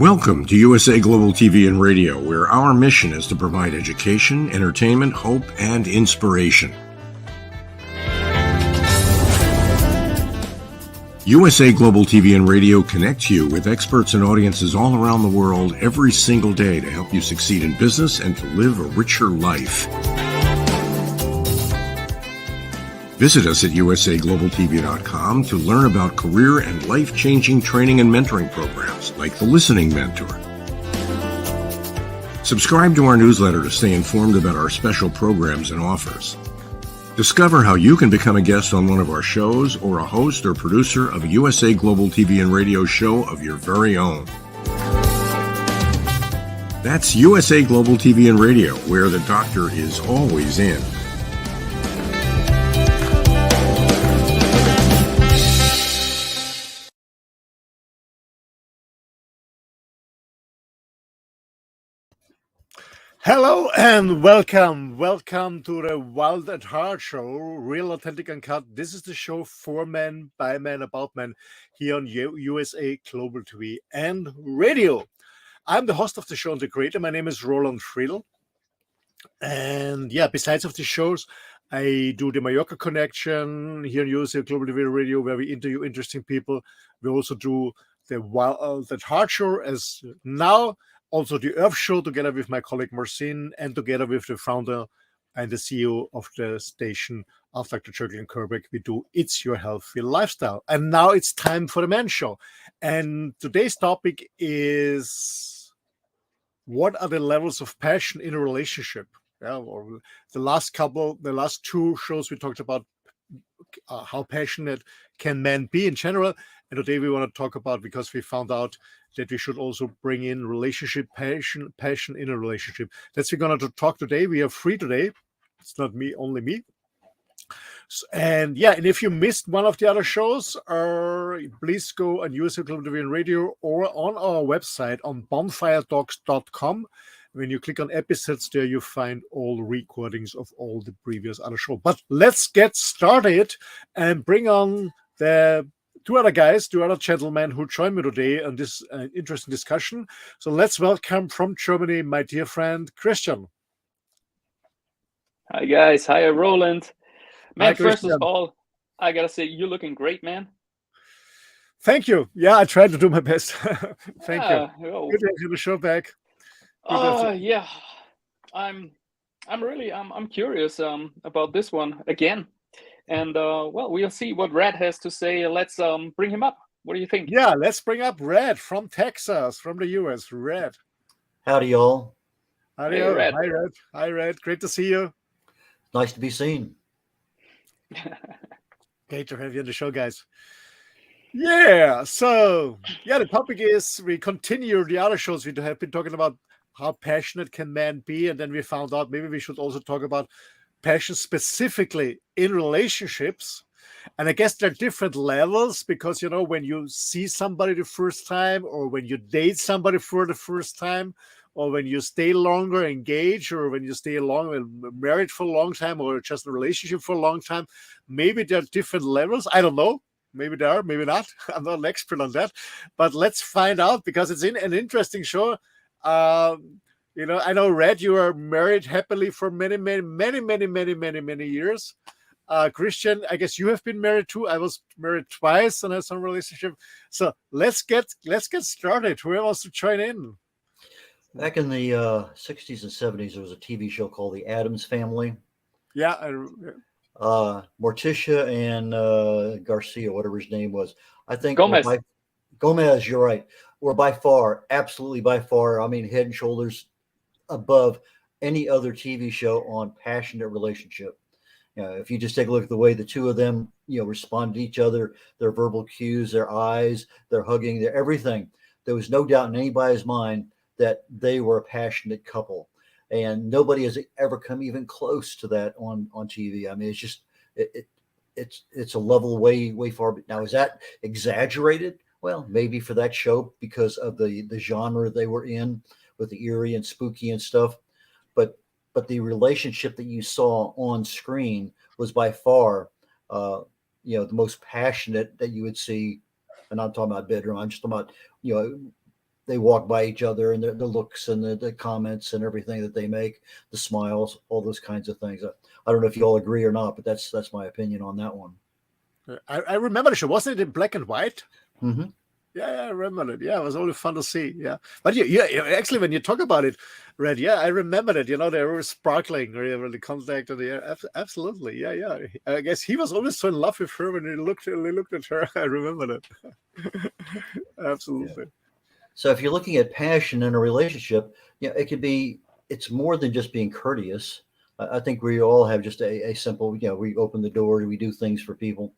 Welcome to USA Global TV and Radio, where our mission is to provide education, entertainment, hope, and inspiration. USA Global TV and Radio connects you with experts and audiences all around the world every single day to help you succeed in business and to live a richer life. Visit us at usaglobaltv.com to learn about career and life-changing training and mentoring programs like the Listening Mentor. Subscribe to our newsletter to stay informed about our special programs and offers. Discover how you can become a guest on one of our shows or a host or producer of a USA Global TV and Radio show of your very own. That's USA Global TV and Radio, where the doctor is always in. Hello and welcome to the Wild at Heart show, real, authentic, uncut. This is the show for men, by men, about men, here on USA Global TV and Radio. I'm the host of the show and the creator. My name is Roland FRIEDL. And yeah, besides of the shows, I do the Mallorca Connection here on USA Global TV and Radio, where we interview interesting people. We also do the Wild at Heart show as now. Also the Earth Show together with my colleague MARCIN and together with the founder and the CEO of the station of Dr. Jürgen Kerbeck, we do It's Your Healthy Lifestyle. And now it's time for the men's show. And today's topic is, what are the levels of passion in a relationship? Yeah, or the last two shows we talked about how passionate can men be in general. And today we want to talk about, because we found out that we should also bring in relationship passion in a relationship. That's what we're going to talk today. We are free today. It's not me, only me. And yeah, and if you missed one of the other shows, please go on USA Global TV and Radio or on our website on bonfiredocs.com. When you click on episodes there, you find all recordings of all the previous other shows. But let's get started and bring on the two other gentlemen who join me today on this interesting discussion. So let's welcome from Germany, my dear friend, Christian. Hi, guys. Hi, Roland. Man, Hi, first of all, I got to say, you're looking great, man. Thank you. Yeah, I tried to do my best. Thank you. Oh. Good to have you the show back. Yeah. I'm curious about this one again. And well, we'll see what Red has to say. Let's bring him up. What do you think? Yeah, let's bring up Red from Texas, from the US. Red. Howdy, y'all. Howdy, Hey, Red. Hi, Red. Hi, Red. Great to see you. Nice to be seen. Great to have you on the show, guys. Yeah, so, yeah, the topic is, we continue the other shows. We have been talking about how passionate can men be, and then we found out maybe we should also talk about passion specifically in relationships. And I guess there are different levels, because, you know, when you see somebody the first time, or when you date somebody for the first time, or when you stay longer engaged, or when you stay married for a long time, or just a relationship for a long time, maybe there are different levels. I don't know. Maybe there are, maybe not. I'm not an expert on that. But let's find out, because it's an interesting show. You know, I know, Red, you are married happily for many years. Christian, I guess you have been married too. I was married twice and had some relationship. So let's get started. Whoever wants to join in? Back in the 60s and 70s, there was a TV show called The Addams Family. Yeah. Morticia and Garcia, whatever his name was. I think Gomez. You're right. We're absolutely by far, I mean, head and shoulders above any other TV show on passionate relationship. You know, if you just take a look at the way the two of them, you know, respond to each other, their verbal cues, their eyes, their hugging, their everything, there was no doubt in anybody's mind that they were a passionate couple. And nobody has ever come even close to that on TV. I mean, it's just, it's a level way far. Now, is that exaggerated? Well, maybe for that show, because of the genre they were in, with the eerie and spooky and stuff. But the relationship that you saw on screen was by far, the most passionate that you would see. And I'm talking about bedroom. I'm just talking about, they walk by each other, and the looks and the comments and everything that they make, the smiles, all those kinds of things. I don't know if you all agree or not, but that's my opinion on that one. I remember the show. Wasn't it in black and white? Mm-hmm. Yeah, I remember it. Yeah, it was only fun to see. Yeah, but you actually, when you talk about it, Red, yeah, I remember it. They were sparkling, or the contact and the absolutely, yeah. I guess he was always so in love with her when he looked at her. I remember that. Absolutely. Yeah. So if you're looking at passion in a relationship, it could be. It's more than just being courteous. I think we all have just a simple, we open the door, we do things for people.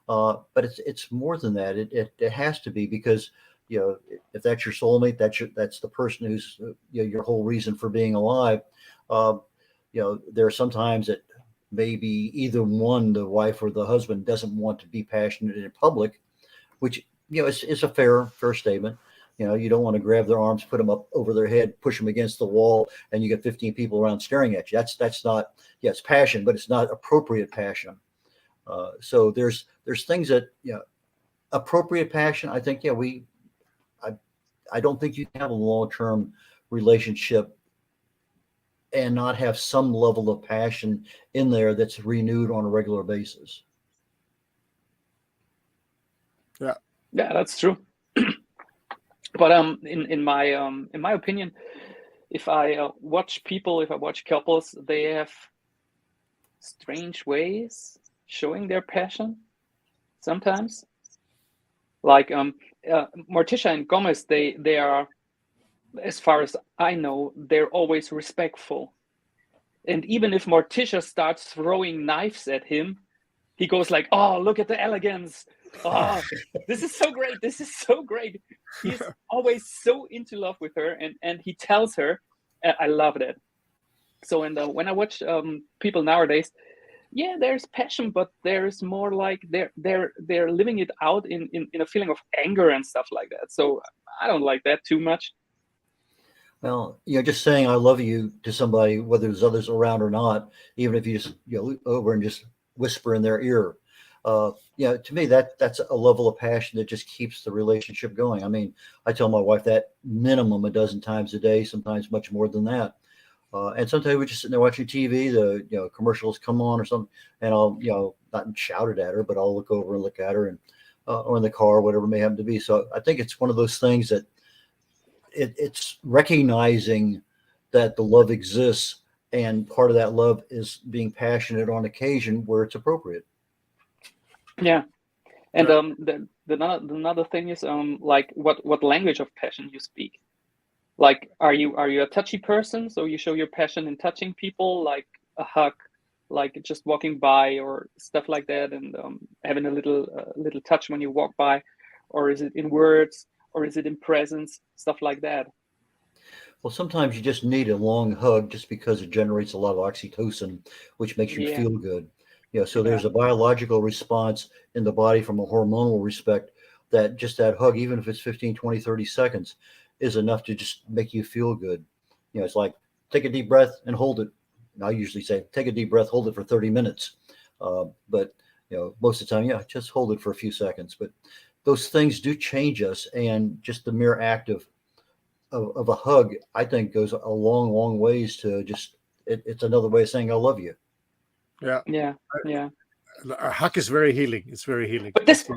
But it's more than that. It has to be, because if that's your soulmate, that's the person who's your whole reason for being alive. There are some times that maybe either one, the wife or the husband, doesn't want to be passionate in public, which is a fair statement. You don't want to grab their arms, put them up over their head, push them against the wall, and you get 15 people around staring at you. That's not, it's passion, but it's not appropriate passion. So there's things that, appropriate passion. I think, I don't think you can have a long-term relationship and not have some level of passion in there that's renewed on a regular basis. Yeah, that's true. But in my opinion, if I watch couples, they have strange ways showing their passion sometimes. Like Morticia and Gomez, they are, as far as I know, they're always respectful. And even if Morticia starts throwing knives at him, he goes like, "Oh, look at the elegance. Oh, this is so great. This is so great." He's always so into love with her, and he tells her, I love that. So when I watch people nowadays, there's passion, but there's more like they're living it out in a feeling of anger and stuff like that. So I don't like that too much. Well, just saying "I love you" to somebody, whether there's others around or not, even if you just look over and just whisper in their ear, to me that's a level of passion that just keeps the relationship going. I mean, I tell my wife that minimum a dozen times a day, sometimes much more than that. And sometimes we just sit there watching TV, the commercials come on or something, and I'll not shout it at her, but I'll look over and look at her, and or in the car, whatever it may happen to be. So I think it's one of those things that it's recognizing that the love exists, and part of that love is being passionate on occasion where it's appropriate. Yeah, and another thing is like what language of passion you speak. Like, are you a touchy person? So you show your passion in touching people, like a hug, like just walking by or stuff like that, and having a little touch when you walk by, or is it in words, or is it in presence, stuff like that? Well, sometimes you just need a long hug just because it generates a lot of oxytocin, which makes you feel good. So there's a biological response in the body from a hormonal respect that just that hug, even if it's 15, 20, 30 seconds, is enough to just make you feel good. It's like, take a deep breath and hold it. And I usually say, take a deep breath, hold it for 30 minutes. But most of the time, just hold it for a few seconds. But those things do change us, and just the mere act of a hug, I think, goes a long, long ways to just, it's another way of saying I love you. Yeah. A hug is very healing. It's very healing. But this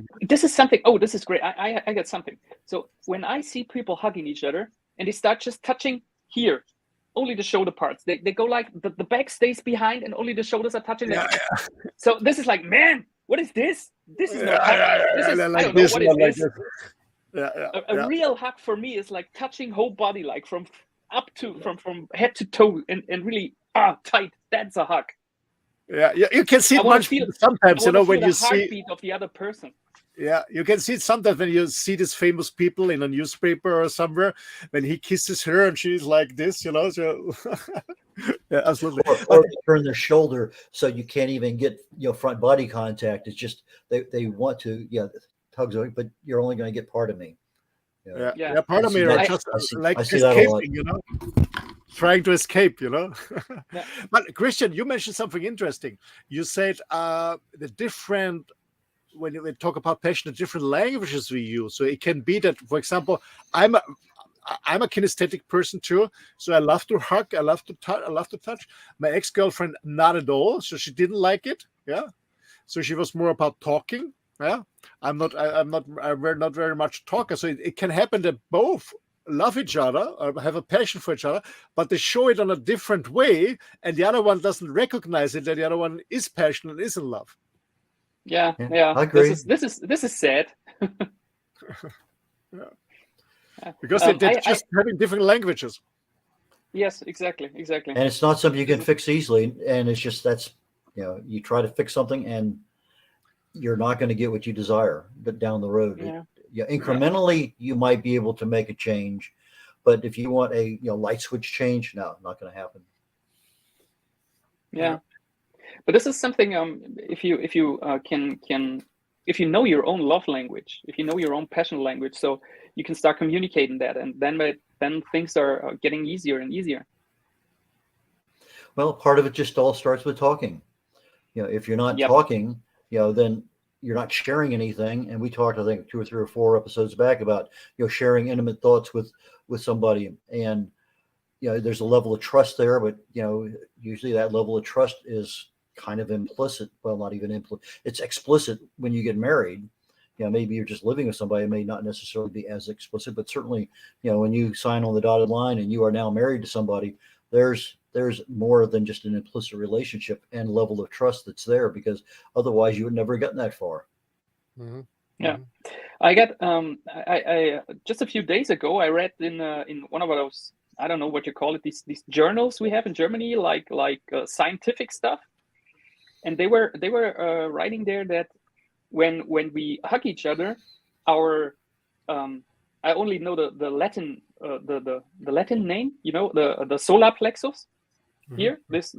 is something. Oh, this is great. I got something. So when I see people hugging each other and they start just touching here, only the shoulder parts, they go like the back stays behind and only the shoulders are touching. So this is like, man, what is this? This is not hug. This is, I don't know what it is. A real hug for me is like touching whole body, like from head to toe, and really tight. That's a hug. Yeah, you can see it much sometimes, when you see the heartbeat of the other person. Yeah, you can see it sometimes when you see these famous people in a newspaper or somewhere, when he kisses her and she's like this, So yeah, absolutely. Or they turn their shoulder so you can't even get front body contact. It's just they want to hugs, but you're only going to get part of me. Yeah, part of me are just like escaping, trying to escape, Yeah. But Christian, you mentioned something interesting. You said the different, when we talk about passion, the different languages we use. So it can be that, for example, I'm a kinesthetic person too, so I love to hug, I love to touch. My ex-girlfriend, not at all, so she didn't like it. Yeah, so she was more about talking. Yeah, we're not very much talker, so it can happen that both love each other or have a passion for each other, but they show it on a different way, and the other one doesn't recognize it, that the other one is passionate and is in love. Yeah. I agree. This is sad. Yeah. Because they're just having different languages. Yes, exactly. And it's not something you can fix easily. And it's just you try to fix something and you're not going to get what you desire, but down the road, incrementally, you might be able to make a change. But if you want a light switch change, no, not going to happen. Yeah. But this is something. If you know your own love language, if you know your own passion language, so you can start communicating that, and then things are getting easier and easier. Well, part of it just all starts with talking. If you're not talking, then you're not sharing anything. And we talked, I think, 2 or 3 or 4 episodes back about sharing intimate thoughts with somebody, and there's a level of trust there, but usually that level of trust is kind of implicit. Well, not even implicit. It's explicit when you get married. Maybe you're just living with somebody. It may not necessarily be as explicit, but certainly, when you sign on the dotted line and you are now married to somebody, there's more than just an implicit relationship and level of trust that's there, because otherwise you would never have gotten that far. Mm-hmm. Yeah. I got I just a few days ago, I read in one of those, I don't know what you call it, these journals we have in Germany, like scientific stuff. And they were writing there that when we hug each other, our I only know the Latin the Latin name, the solar plexus here. This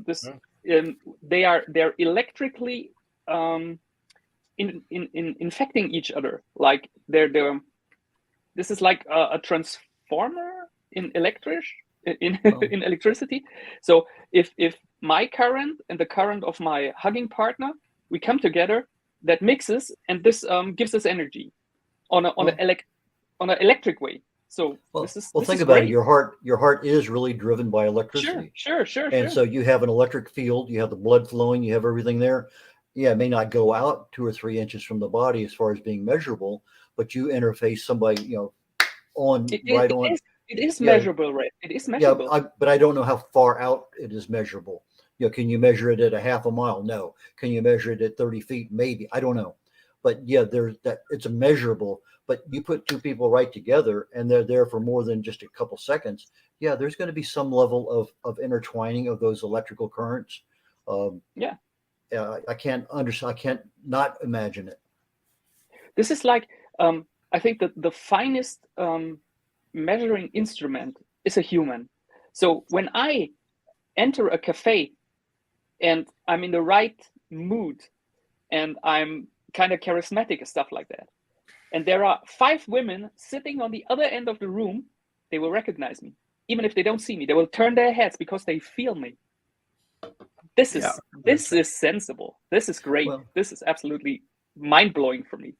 they're electrically infecting each other. Like they're this is like a transformer in electricity. So if my current and the current of my hugging partner, we come together, that mixes, and this gives us energy on an electric way. So think about it. Your heart is really driven by electricity. Sure. And so you have an electric field, you have the blood flowing, you have everything there. Yeah, it may not go out 2 or 3 inches from the body as far as being measurable, but you interface somebody, It is measurable, right? It is measurable. Yeah, but I don't know how far out it is measurable. Can you measure it at a half a mile? No. Can you measure it at 30 feet? Maybe. I don't know. But there's that. It's a measurable. But you put 2 people right together, and they're there for more than just a couple seconds. Yeah, there's going to be some level of intertwining of those electrical currents. I can't understand. I can't not imagine it. This is like I think that the finest measuring instrument is a human. So when I enter a cafe and I'm in the right mood and I'm kind of charismatic and stuff like that, and there are 5 women sitting on the other end of the room, they will recognize me. Even if they don't see me, they will turn their heads because they feel me. This is sensible. This is great. Well, this is absolutely mind-blowing for me.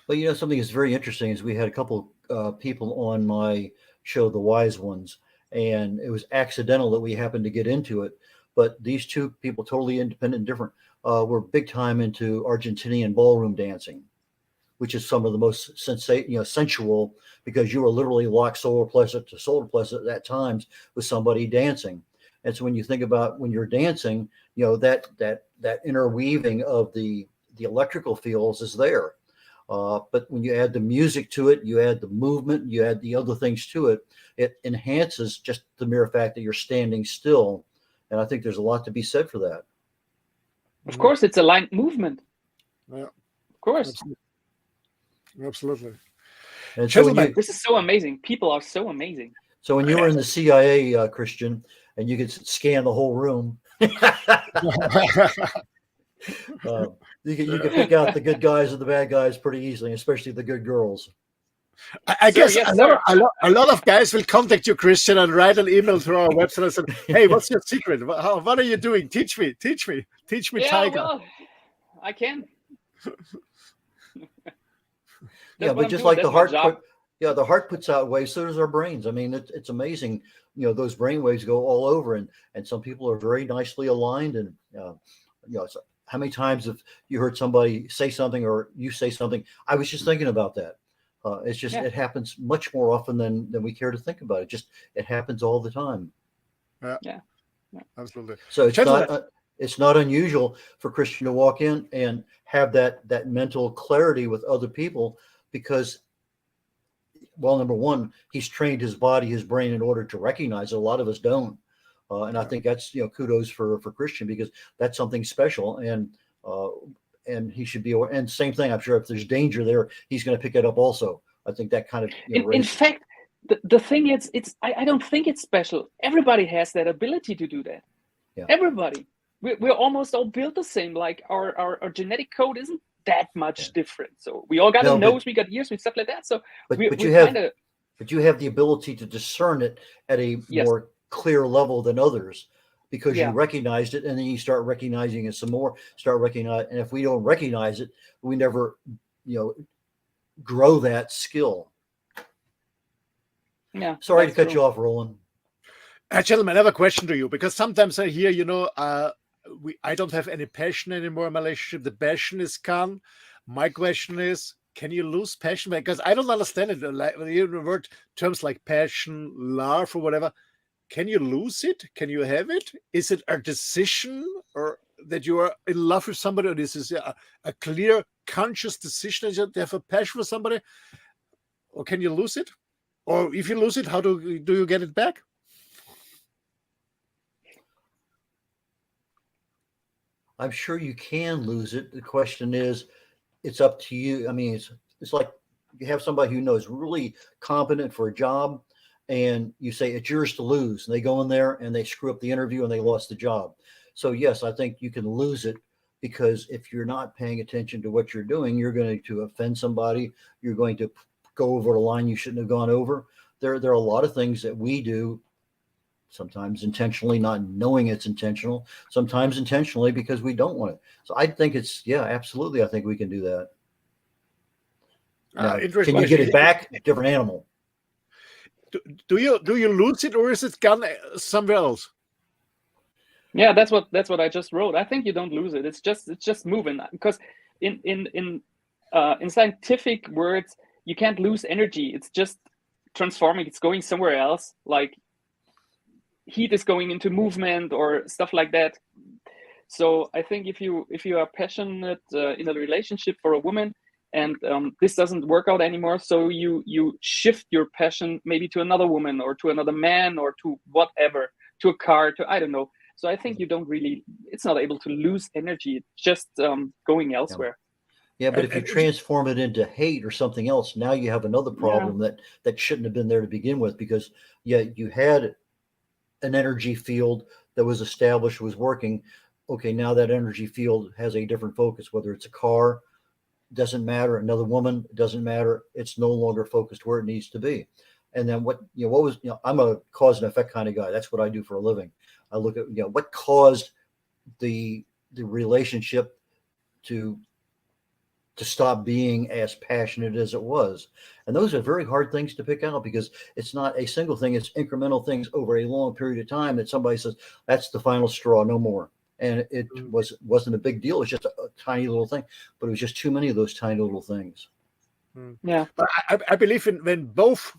Well, something that's very interesting is we had a couple people on my show, The Wise Ones, and it was accidental that we happened to get into it. But these 2 people, totally independent and different, were big time into Argentinian ballroom dancing, which is some of the most sensual, because you were literally locked solar plexus to solar plexus at times with somebody dancing. And so when you think about when you're dancing, that interweaving of the electrical fields is there. But when you add the music to it, you add the movement, you add the other things to it, it enhances just the mere fact that you're standing still. And I think there's a lot to be said for that. Of course, it's a line movement. Yeah. Of course. Absolutely. And so this is so amazing. People are so amazing. So when you were in the CIA, Christian, and you could scan the whole room, you could pick out the good guys and the bad guys pretty easily, especially the good girls. I guess a lot of guys will contact you, Christian, and write an email to our website and say, "Hey, what's your secret? What are you doing? Teach me, yeah, Tiger." Well, I can. Yeah, but just like the heart, Yeah, the heart puts out waves, so does our brains. I mean, it's amazing. Those brain waves go all over, and some people are very nicely aligned. And so how many times have you heard somebody say something, or you say something? I was just thinking about that. It's just it happens much more often than we care to think about. It happens all the time. Yeah. Absolutely. So it's not unusual for Christian to walk in and have that mental clarity with other people because, well, number one, he's trained his body, his brain in order to recognize it. A lot of us don't. And I think that's, kudos for Christian, because that's something special. And he should be aware. And same thing, I'm sure if there's danger there, he's going to pick it up also. I think that kind of, in fact, the thing is, I don't think it's special. Everybody has that ability to do that. Yeah. Everybody. We're almost all built the same. Like our genetic code isn't that much different. So we all got a nose, we got ears, and stuff like that. So but you have the ability to discern it at a more clear level than others, because you recognized it, and then you start recognizing it some more, and if we don't recognize it, we never, grow that skill. Yeah. Sorry to cut you off, Roland. Gentlemen, I have a question to you, because sometimes I hear, I don't have any passion anymore in my relationship. The passion is gone. My question is, can you lose passion? Because I don't understand it. Like word terms like passion, love, or whatever. Can you lose it? Can you have it? Is it a decision, or that you are in love with somebody, or this is a clear, conscious decision that you have a passion for somebody? Or can you lose it? Or if you lose it, how do you get it back? I'm sure you can lose it. The question is, it's up to you. I mean, it's like you have somebody who knows really competent for a job, and you say it's yours to lose, and they go in there and they screw up the interview and they lost the job. So yes, I think you can lose it, because if you're not paying attention to what you're doing, you're going to offend somebody. You're going to go over a line you shouldn't have gone over. There are a lot of things that we do, sometimes intentionally, not knowing it's intentional, sometimes intentionally because we don't want it. So I think absolutely. I think we can do that. Now, can you get it back? Different animal. Do you lose it, or is it gone somewhere else? Yeah, that's what I just wrote. I think you don't lose it. It's just moving, because in scientific words, you can't lose energy. It's just transforming. It's going somewhere else. Like heat is going into movement or stuff like that. So I think if you are passionate in a relationship for a woman, and this doesn't work out anymore, so you shift your passion maybe to another woman, or to another man, or to whatever, to a car, to I don't know. So I think it's not able to lose energy. It's just going elsewhere. Yeah, but if you transform it into hate or something else, now you have another problem that shouldn't have been there to begin with, because you had an energy field that was established, was working. Okay, now that energy field has a different focus, whether it's a car, doesn't matter, another woman, doesn't matter. It's no longer focused where it needs to be. And then I'm a cause and effect kind of guy. That's what I do for a living. I look at, what caused the relationship to stop being as passionate as it was. And those are very hard things to pick out, because it's not a single thing. It's incremental things over a long period of time that somebody says, that's the final straw, no more. And it wasn't a big deal. It's just a tiny little thing, but it was just too many of those tiny little things. Yeah. But I believe when both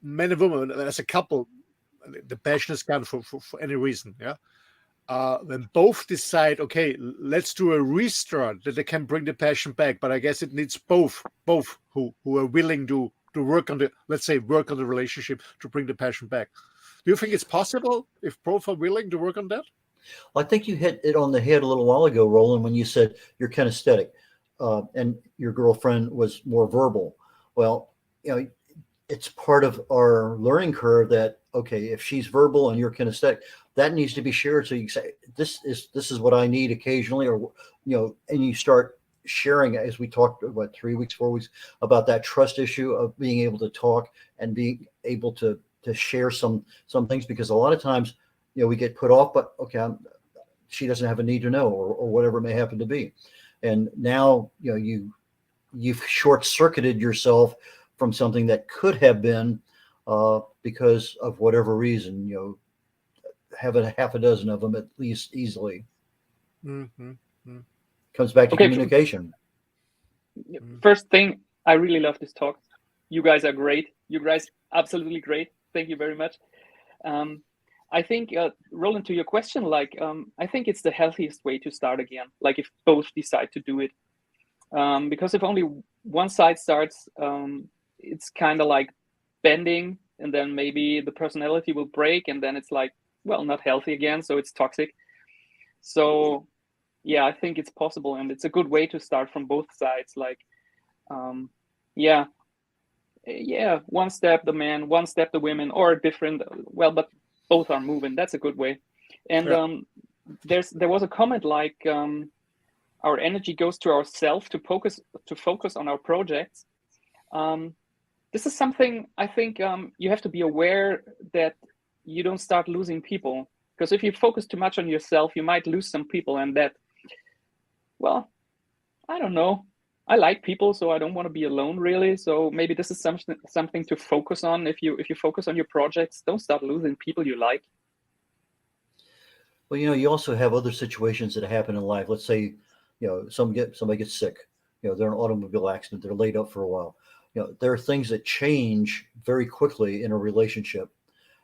men and women, as a couple, the passion is gone for any reason. Yeah. When both decide, okay, let's do a restart, that they can bring the passion back. But I guess it needs both who are willing to work on work on the relationship to bring the passion back. Do you think it's possible if both are willing to work on that? Well, I think you hit it on the head a little while ago, Roland, when you said you're kinesthetic, and your girlfriend was more verbal. Well, it's part of our learning curve that, okay, if she's verbal and you're kinesthetic, that needs to be shared. So you say, this is what I need occasionally, or, and you start sharing, as we talked, 3 weeks, 4 weeks, about that trust issue of being able to talk and being able to share some things, because a lot of times, we get put off, but okay, she doesn't have a need to know, or whatever it may happen to be. And now, you've short-circuited yourself from something that could have been because of whatever reason, have a half a dozen of them at least easily. Comes back to communication. First thing, I really love this talk. You guys are great. You guys absolutely great. Thank you very much. I think, Roland, to your question, I think it's the healthiest way to start again. Like if both decide to do it, because if only one side starts, it's kind of like bending, and then maybe the personality will break, and then it's like, well, not healthy again, so it's toxic. So yeah, I think it's possible, and it's a good way to start from both sides. Like, one step the man, one step the women, or different. Well, but both are moving. That's a good way. And there was a comment like, our energy goes to ourselves to focus on our projects. This is something I think you have to be aware that you don't start losing people, because if you focus too much on yourself, you might lose some people, and that, well, I don't know. I like people, so I don't want to be alone, really. So maybe this is something to focus on. If you focus on your projects, don't start losing people you like. Well, you also have other situations that happen in life. Let's say, somebody gets sick. They're in an automobile accident. They're laid up for a while. There are things that change very quickly in a relationship,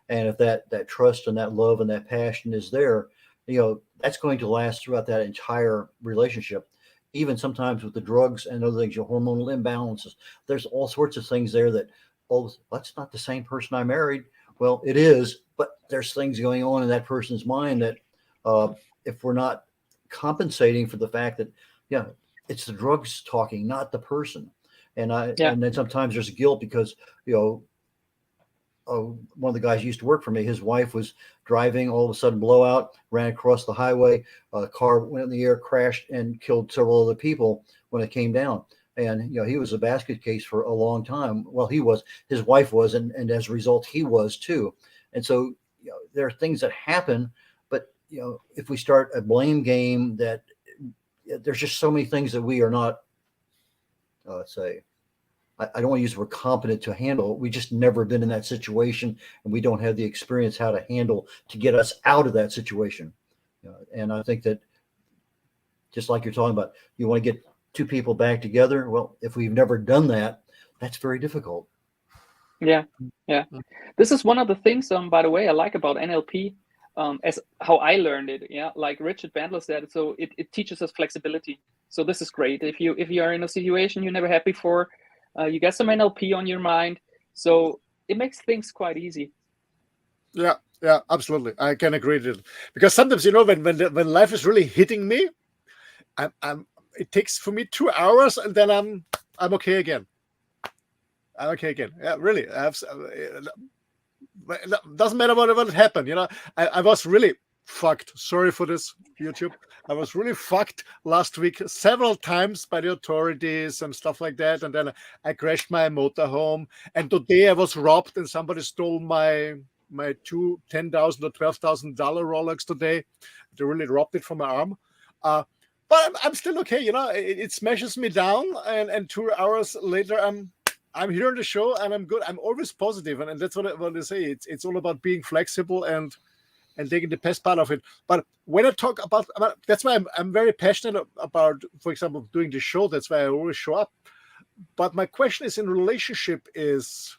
and if that trust and that love and that passion is there, that's going to last throughout that entire relationship. Even sometimes with the drugs and other things, your hormonal imbalances, there's all sorts of things there that, oh, that's not the same person I married. Well, it is, but there's things going on in that person's mind that if we're not compensating for the fact that, it's the drugs talking, not the person. And and then sometimes there's guilt because, one of the guys used to work for me, his wife was driving, all of a sudden blowout, ran across the highway, a car went in the air, crashed, and killed several other people when it came down. And, he was a basket case for a long time. Well, he was, his wife was, and as a result, he was too. And so, there are things that happen, but, if we start a blame game, that there's just so many things that we are not, I don't want to use the word competent to handle. We just never been in that situation, and we don't have the experience how to handle to get us out of that situation. And I think that, just like you're talking about, you want to get two people back together. Well, if we've never done that, that's very difficult. Yeah. This is one of the things, by the way, I like about NLP, as how I learned it. Yeah, like Richard Bandler said, so it teaches us flexibility. So this is great. If you are in a situation you never had before, you get some NLP on your mind, so it makes things quite easy. Yeah, absolutely. I can agree with it, because sometimes, when life is really hitting me, it takes for me 2 hours, and then I'm okay again. Yeah, really. Doesn't matter what happened. I was really fucked. Sorry for this, YouTube. I was really fucked last week several times by the authorities and stuff like that. And then I crashed my motorhome. And today I was robbed, and somebody stole my two $10,000 or $12,000 Rolex today. They really robbed it from my arm. But I'm still okay. It smashes me down, and 2 hours later I'm here on the show, and I'm good. I'm always positive, and that's what I say. It's all about being flexible and taking the best part of it. But when I talk about that's why I'm very passionate about, for example, doing the show. That's why I always show up. But my question is, in relationship, is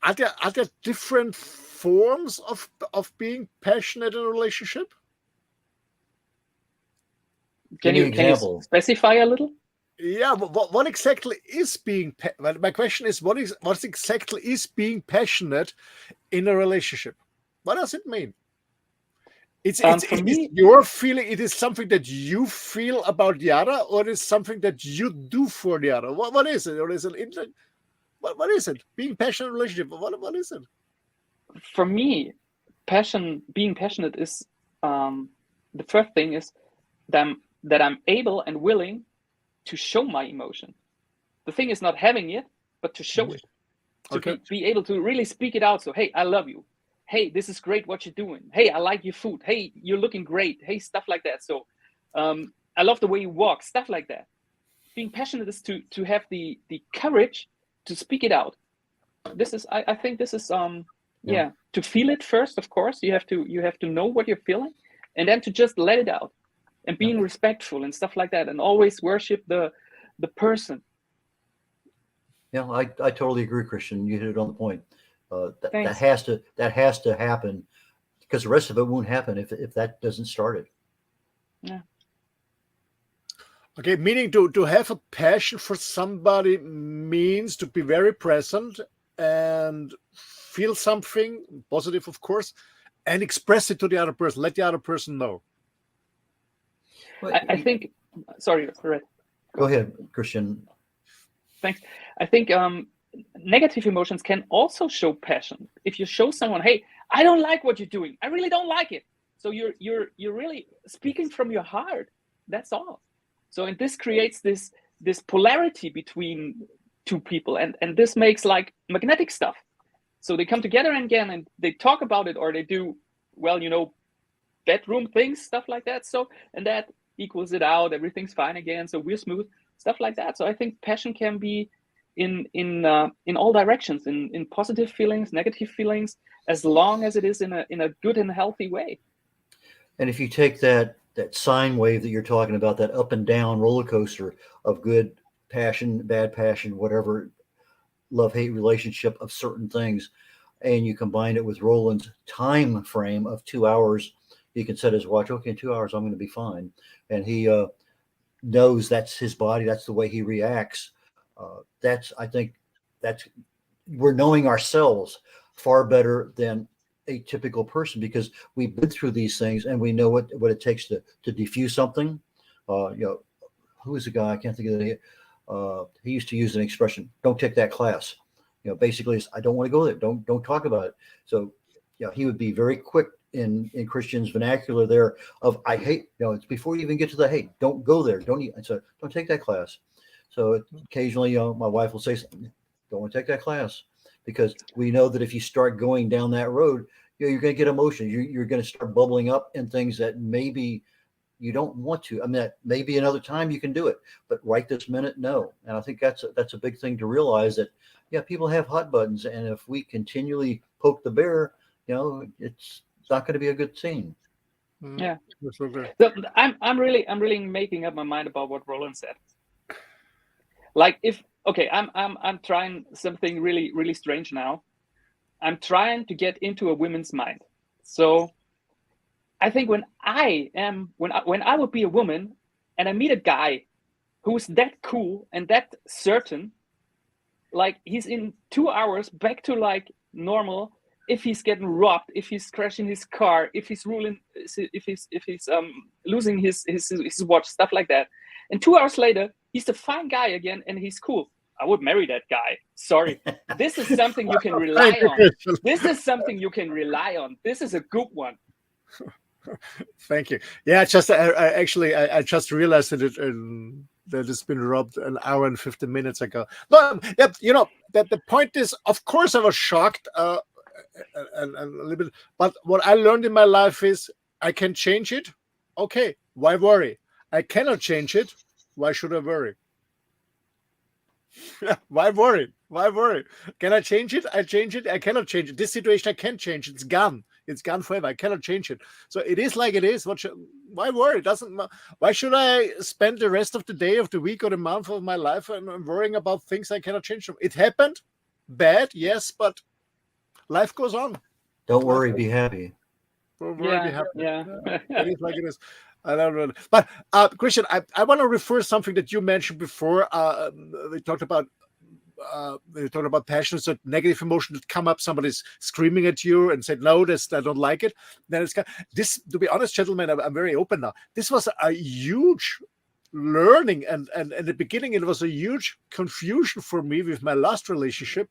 are there different forms of being passionate in a relationship? Can you specify a little? Yeah, what exactly is being? My question is, what exactly is being passionate in a relationship? What does it mean? It's your feeling. It is something that you feel about the other, or it is something that you do for the other. What is it? Or is it? What is it? Being passionate in a relationship. What is it? For me, being passionate is the first thing is that I'm able and willing to show my emotion. The thing is not having it, but to show it. To be able to really speak it out. So, hey, I love you. Hey, this is great what you're doing. Hey, I like your food. Hey, you're looking great. Hey, stuff like that. So I love the way you walk, stuff like that. Being passionate is to have the courage to speak it out. This is, I think this is to feel it first. Of course, you have to know what you're feeling, and then to just let it out, and being respectful and stuff like that, and always worship the person. Yeah, I totally agree, Christian. You hit it on the point. That has to happen, because the rest of it won't happen if that doesn't start it. Yeah. Okay, meaning to have a passion for somebody means to be very present and feel something positive, of course, and express it to the other person. Let the other person know. I think. Sorry, Red. Go ahead, Christian. Thanks. I think negative emotions can also show passion. If you show someone, hey, I don't like what you're doing. I really don't like it. So you're really speaking from your heart. That's all. So, and this creates this polarity between two people, and this makes like magnetic stuff. So they come together again and they talk about it, or they do, well, bedroom things, stuff like that. So, and that equals it out. Everything's fine again. So we're smooth, stuff like that. So I think passion can be in all directions, in positive feelings, negative feelings, as long as it is in a good and healthy way. And if you take that sine wave that you're talking about, that up and down roller coaster of good passion, bad passion, whatever, love-hate relationship of certain things, and you combine it with Roland's time frame of 2 hours, he can set his watch, okay, in 2 hours, I'm going to be fine. And he knows that's his body. That's the way he reacts. I think we're knowing ourselves far better than a typical person, because we've been through these things and we know what it takes to defuse something. Who is the guy? I can't think of the name. He used to use an expression, don't take that class. Basically it's, I don't want to go there. Don't talk about it. So, he would be very quick in Christian's vernacular there of, I hate, it's before you even get to the, hey, don't go there. Don't take that class. So occasionally, my wife will say, don't want to take that class, because we know that if you start going down that road, you're going to get emotions. You're going to start bubbling up in things that maybe you don't want to. I mean, maybe another time you can do it, but right this minute, no. And I think that's a big thing to realize, that, people have hot buttons, and if we continually poke the bear, it's not going to be a good scene. Yeah. So I'm really making up my mind about what Roland said. Like, I'm trying something really, really strange now. I'm trying to get into a woman's mind. So I think when I would be a woman and I meet a guy who's that cool and that certain, like he's in 2 hours back to like normal. If he's getting robbed, if he's crashing his car, if he's losing his watch, stuff like that. And 2 hours later, he's the fine guy again, and he's cool. I would marry that guy. Sorry. This is something you can rely on. This is something you can rely on. This is a good one. Thank you. Yeah, I just realized that it's been robbed an hour and 15 minutes ago. No, that the point is, of course, I was shocked and a little bit. But what I learned in my life is, I can change it. Okay, why worry? I cannot change it. Why should I worry? Why worry? Why worry? Can I change it? I change it. I cannot change it. This situation I can't change. It's gone. It's gone forever. I cannot change it. So it is like it is. Why worry? Why should I spend the rest of the day, of the week, or the month of my life and worrying about things I cannot change? It happened. Bad, yes, but life goes on. Don't worry. Be happy. Don't worry. Be happy. Yeah. It is like it is. I don't know. But Christian, I want to refer to something that you mentioned before. We talked about passion, so negative emotion that come up. Somebody's screaming at you and said, "No, I don't like it." Then it's this. To be honest, gentlemen, I'm very open now. This was a huge learning, and at the beginning, it was a huge confusion for me with my last relationship,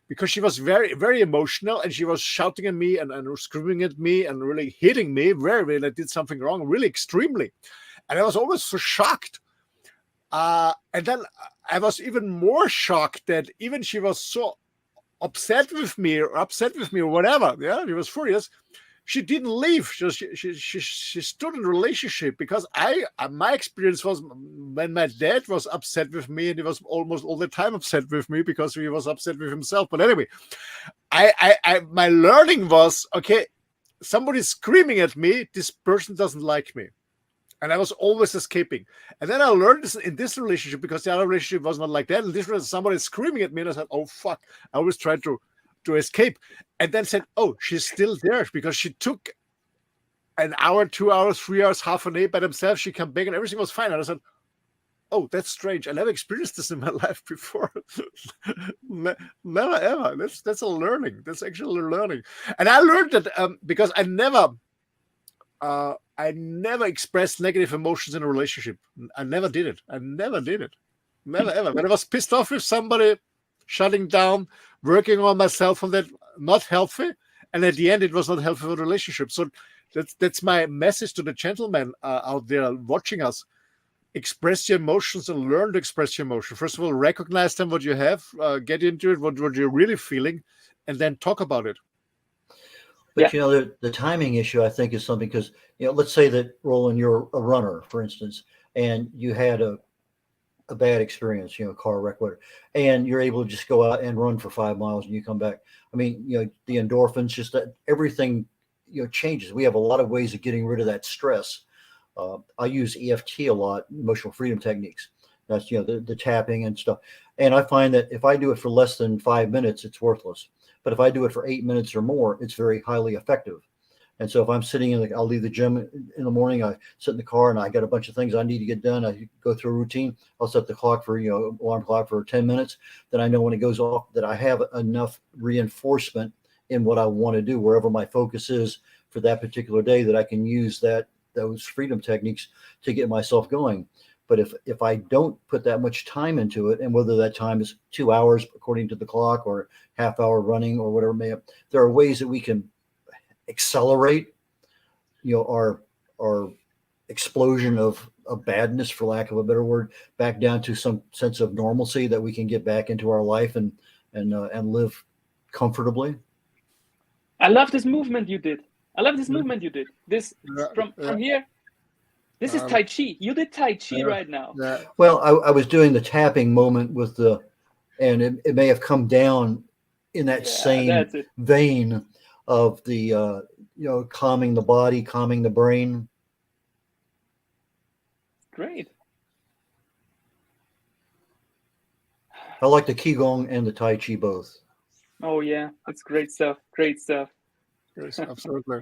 because she was very, very emotional, and she was shouting at me and screaming at me and really hitting me when I did something wrong, really extremely. And I was always so shocked. And then I was even more shocked that even she was so upset with me or whatever. Yeah, she was furious. she didn't leave. She stood in a relationship because my experience was when my dad was upset with me, and he was almost all the time upset with me because he was upset with himself. But anyway, my learning was, okay, somebody's screaming at me. This person doesn't like me. And I was always escaping. And then I learned this in this relationship, because the other relationship was not like that. And this was somebody screaming at me, and I said, oh, fuck. I always tried to escape. And then said, oh, she's still there, because she took an hour, 2 hours, 3 hours, half a day by themselves. She came back and everything was fine. And I said, oh, that's strange. I never experienced this in my life before. Never, ever. That's a learning. That's actually a learning. And I learned that because I never expressed negative emotions in a relationship. I never did it. Never, ever. When I was pissed off with somebody, shutting down, working on myself on that, not healthy. And at the end, it was not healthy for the relationship. So that's my message to the gentlemen out there watching us. Express your emotions and learn to express your emotion. First of all, recognize them, what you have, get into it, what you're really feeling, and then talk about it. But the timing issue, I think, is something, because let's say that, Roland, you're a runner, for instance, and you had a bad experience, car wreck, whatever, and you're able to just go out and run for 5 miles and you come back. I mean, the endorphins, just that everything, changes. We have a lot of ways of getting rid of that stress. I use EFT a lot, emotional freedom techniques. That's, the tapping and stuff. And I find that if I do it for less than 5 minutes, it's worthless. But if I do it for 8 minutes or more, it's very highly effective. And so if I'm sitting I'll leave the gym in the morning, I sit in the car and I got a bunch of things I need to get done. I go through a routine. I'll set the clock for, alarm clock for 10 minutes. Then I know when it goes off that I have enough reinforcement in what I want to do, wherever my focus is for that particular day, that I can use those freedom techniques to get myself going. But if I don't put that much time into it, and whether that time is 2 hours according to the clock or half hour running or whatever, there are ways that we can accelerate, our explosion of badness, for lack of a better word, back down to some sense of normalcy that we can get back into our life and live comfortably. I love this movement you did. This from here. This is Tai Chi. You did Tai Chi right now. Well, I was doing the tapping moment and it may have come down in that same vein of the, calming the body, calming the brain. Great. I like the Qigong and the Tai Chi both. Oh yeah, that's great stuff. Great stuff. Yes, absolutely.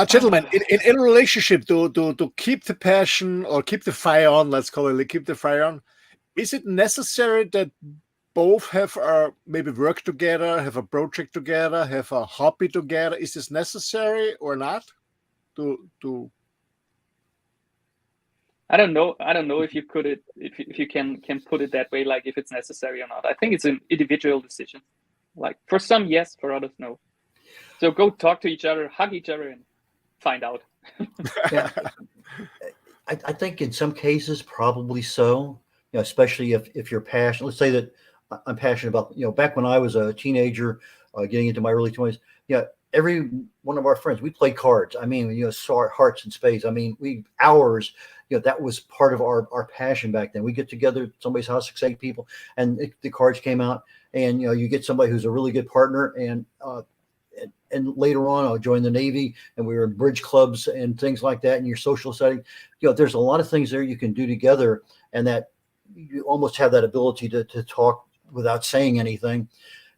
Gentlemen, in a relationship, to keep the passion or keep the fire on, let's call it, keep the fire on, is it necessary that both have maybe work together, have a project together, have a hobby together? Is this necessary or not? I don't know if you could if you can put it that way, like if it's necessary or not. I think it's an individual decision. Like for some, yes, for others, no. So go talk to each other, hug each other, and find out. Yeah. I think in some cases probably so. Especially if you're passionate. Let's say that I'm passionate about, back when I was a teenager, getting into my early 20s. Every one of our friends, we played cards. I mean, saw hearts in space. I mean, hours. That was part of our passion back then. We get together at somebody's house, 6-8 people, and the cards came out. And you get somebody who's a really good partner, and later on I'll join the Navy, and we were in bridge clubs and things like that in your social setting. There's a lot of things there you can do together, and that you almost have that ability to talk without saying anything.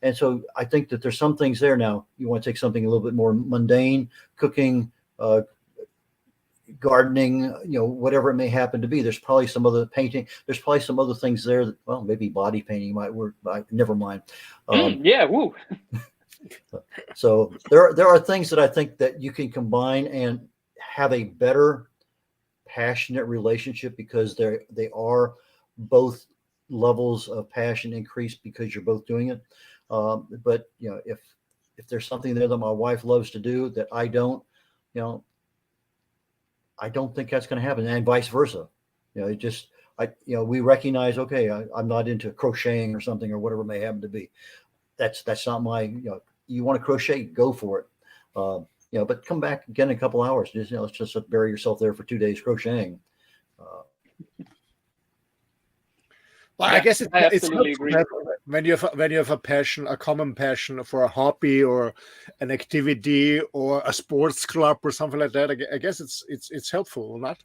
And so I think that there's some things there. Now you want to take something a little bit more mundane, cooking, gardening, whatever it may happen to be. There's probably some other painting. There's probably some other things there that, well, maybe body painting might work. Never mind. Woo. So there are things that I think that you can combine and have a better passionate relationship, because they are both levels of passion increased because you're both doing it. But if there's something there that my wife loves to do that I don't, I don't think that's going to happen, and vice versa. We recognize, okay, I'm not into crocheting or something or whatever it may happen to be. That's not my, you want to crochet, go for it. But come back again in a couple hours. Let's just bury yourself there for 2 days crocheting. Well, I guess I it's absolutely helpful agree. when you have a passion, a common passion for a hobby or an activity or a sports club or something like that. I guess it's helpful, or not?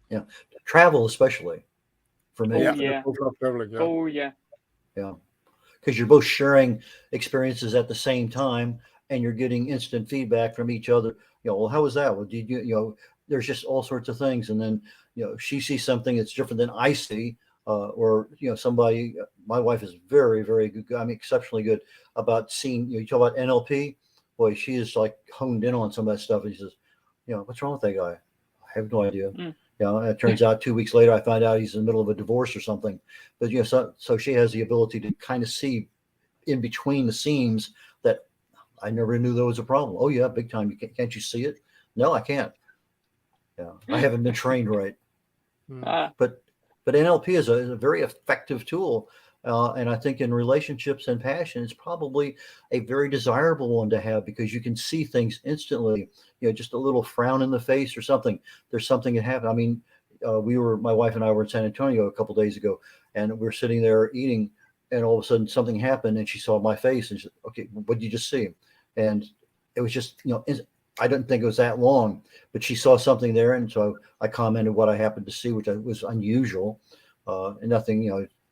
Yeah, travel especially for me. Traveling, Oh yeah. Yeah, because you're both sharing experiences at the same time, and you're getting instant feedback from each other. Well, how was that? Well, did you, there's just all sorts of things, and then she sees something that's different than I see, or somebody. My wife is very, very good. I mean, exceptionally good about seeing. You talk about NLP. Boy, she is like honed in on some of that stuff. And he says, what's wrong with that guy? I have no idea. It turns out 2 weeks later, I find out he's in the middle of a divorce or something. But so she has the ability to kind of see in between the seams that I never knew there was a problem. Oh yeah, big time. Can't you see it? No, I can't. Yeah, I haven't been trained right. But NLP is a very effective tool, and I think in relationships and passion, it's probably a very desirable one to have because you can see things instantly. Just a little frown in the face or something. There's something that happened. I mean, my wife and I were in San Antonio a couple of days ago, and we were sitting there eating, and all of a sudden something happened, and she saw my face, and she said, "Okay, what did you just see?" And it was just, I didn't think it was that long, but she saw something there, and so I commented what I happened to see, which was unusual, and nothing,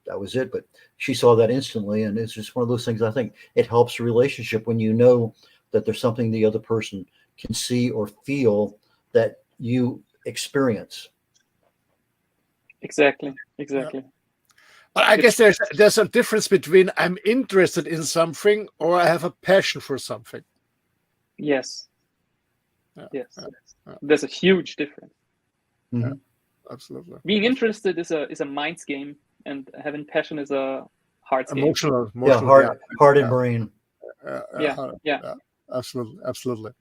that was it. But she saw that instantly, and it's just one of those things. I think it helps a relationship when you know that there's something the other person can see or feel that you experience. Exactly. But I guess there's a difference between I'm interested in something or I have a passion for something. Yes. There's a huge difference. Mm-hmm. Absolutely. Being interested is a minds game, and having passion is a heart's game. Emotional, heart and brain. Absolutely.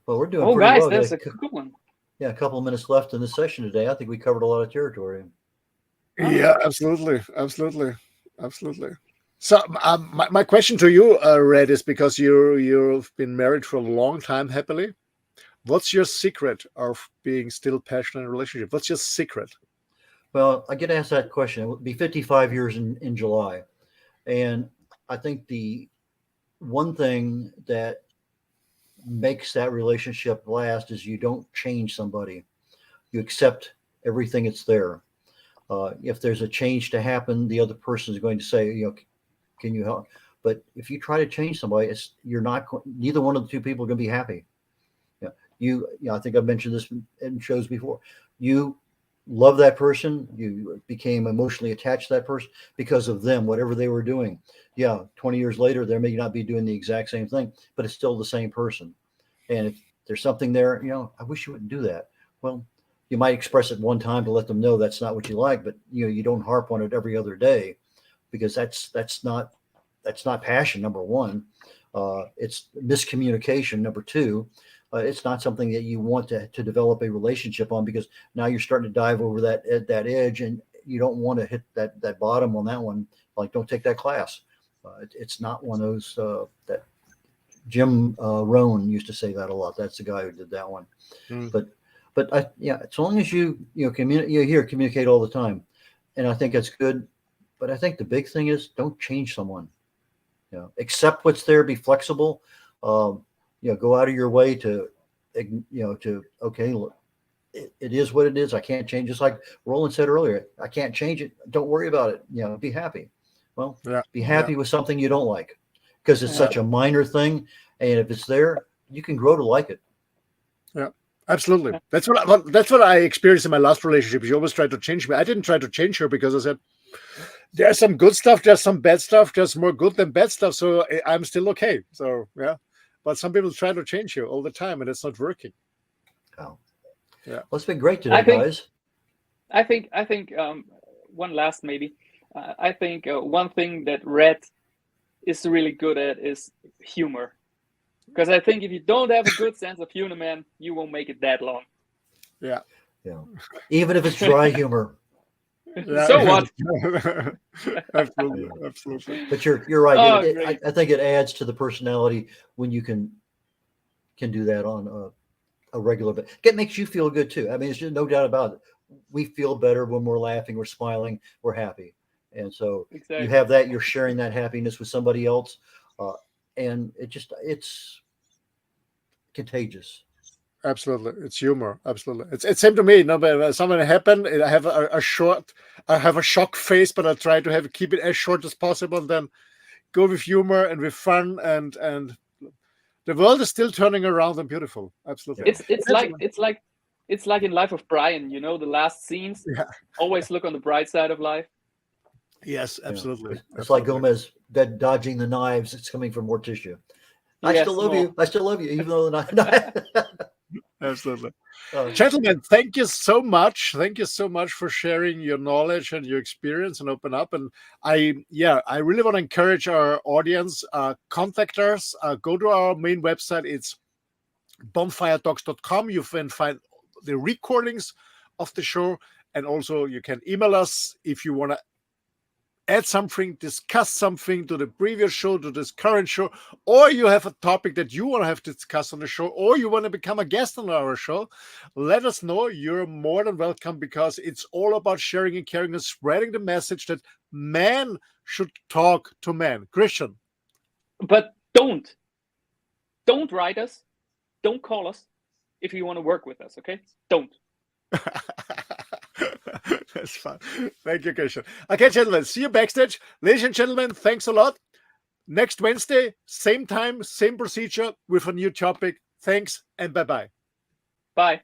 Well, we're doing pretty guys, well. That's a good one. Yeah, a couple of minutes left in the session today. I think we covered a lot of territory. Yeah, absolutely. So my question to you, Red, is because you've been married for a long time happily. What's your secret of being still passionate in a relationship? What's your secret? Well, I get asked that question. It would be 55 years in July. And I think the one thing that makes that relationship last is you don't change somebody. You accept everything that's there. If there's a change to happen, the other person is going to say, can you help? But if you try to change somebody, neither one of the two people are going to be happy. I think I've mentioned this in shows before. You love that person. You became emotionally attached to that person because of them, whatever they were doing. 20 years later, they may not be doing the exact same thing, but it's still the same person. And if there's something there, I wish you wouldn't do that. Well, you might express it one time to let them know that's not what you like, but you don't harp on it every other day, because that's not passion, number one. It's miscommunication, number two. It's not something that you want to develop a relationship on, because now you're starting to dive over that edge, and you don't want to hit that bottom on that one. Like, don't take that class. It's not one of those that Jim Rohn used to say that a lot. That's the guy who did that one. But as long as you communicate all the time, and I think that's good. But I think the big thing is, don't change someone. Accept what's there, be flexible. Go out of your way to okay, look, it is what it is. I can't change. Just like Roland said earlier, I can't change it. Don't worry about it. Be happy. Well, be happy with something you don't like, because it's such a minor thing. And if it's there, you can grow to like it. Yeah, absolutely. That's what I experienced in my last relationship. She always tried to change me. I didn't try to change her, because I said, there's some good stuff, there's some bad stuff, there's more good than bad stuff. So I'm still okay. So but some people try to change you all the time, and it's not working. Oh, yeah. Well, it's been great today, guys. I think one last maybe. I think one thing that Red is really good at is humor. Because I think if you don't have a good sense of humor, man, you won't make it that long. Yeah. Even if it's dry humor. So what? Absolutely, absolutely. But you're right. Oh, I think it adds to the personality when you can do that on a regular basis. It makes you feel good too. I mean, there's just no doubt about it. We feel better when we're laughing, we're smiling, we're happy, and so exactly. you have that. You're sharing that happiness with somebody else, and it's contagious. Absolutely, it's humor. Absolutely, it's same to me. No, but something happened. I have a shock face, but I try to keep it as short as possible. And then go with humor and with fun, and the world is still turning around and beautiful. Absolutely, it's like in Life of Brian. You know, the last scenes. Yeah. Always look on the bright side of life. Yes, absolutely. It's like Gomez dodging the knives. It's coming from Morticia. I still love you. I still love you, even though the knife. Absolutely. Gentlemen, thank you so much. Thank you so much for sharing your knowledge and your experience and open up. And I really want to encourage our audience, contact us, go to our main website. It's bonfiretalks.com. You can find the recordings of the show. And also you can email us if you want to add something, discuss something to the previous show, to this current show, or you have a topic that you want to have discussed on the show, or you want to become a guest on our show, let us know. You're more than welcome, because it's all about sharing and caring and spreading the message that man should talk to man. Christian. But don't write us. Don't call us if you want to work with us, okay? Don't. That's fine. Thank you, Christian. Okay, gentlemen, see you backstage. Ladies and gentlemen, thanks a lot. Next Wednesday, same time, same procedure with a new topic. Thanks and bye-bye. Bye.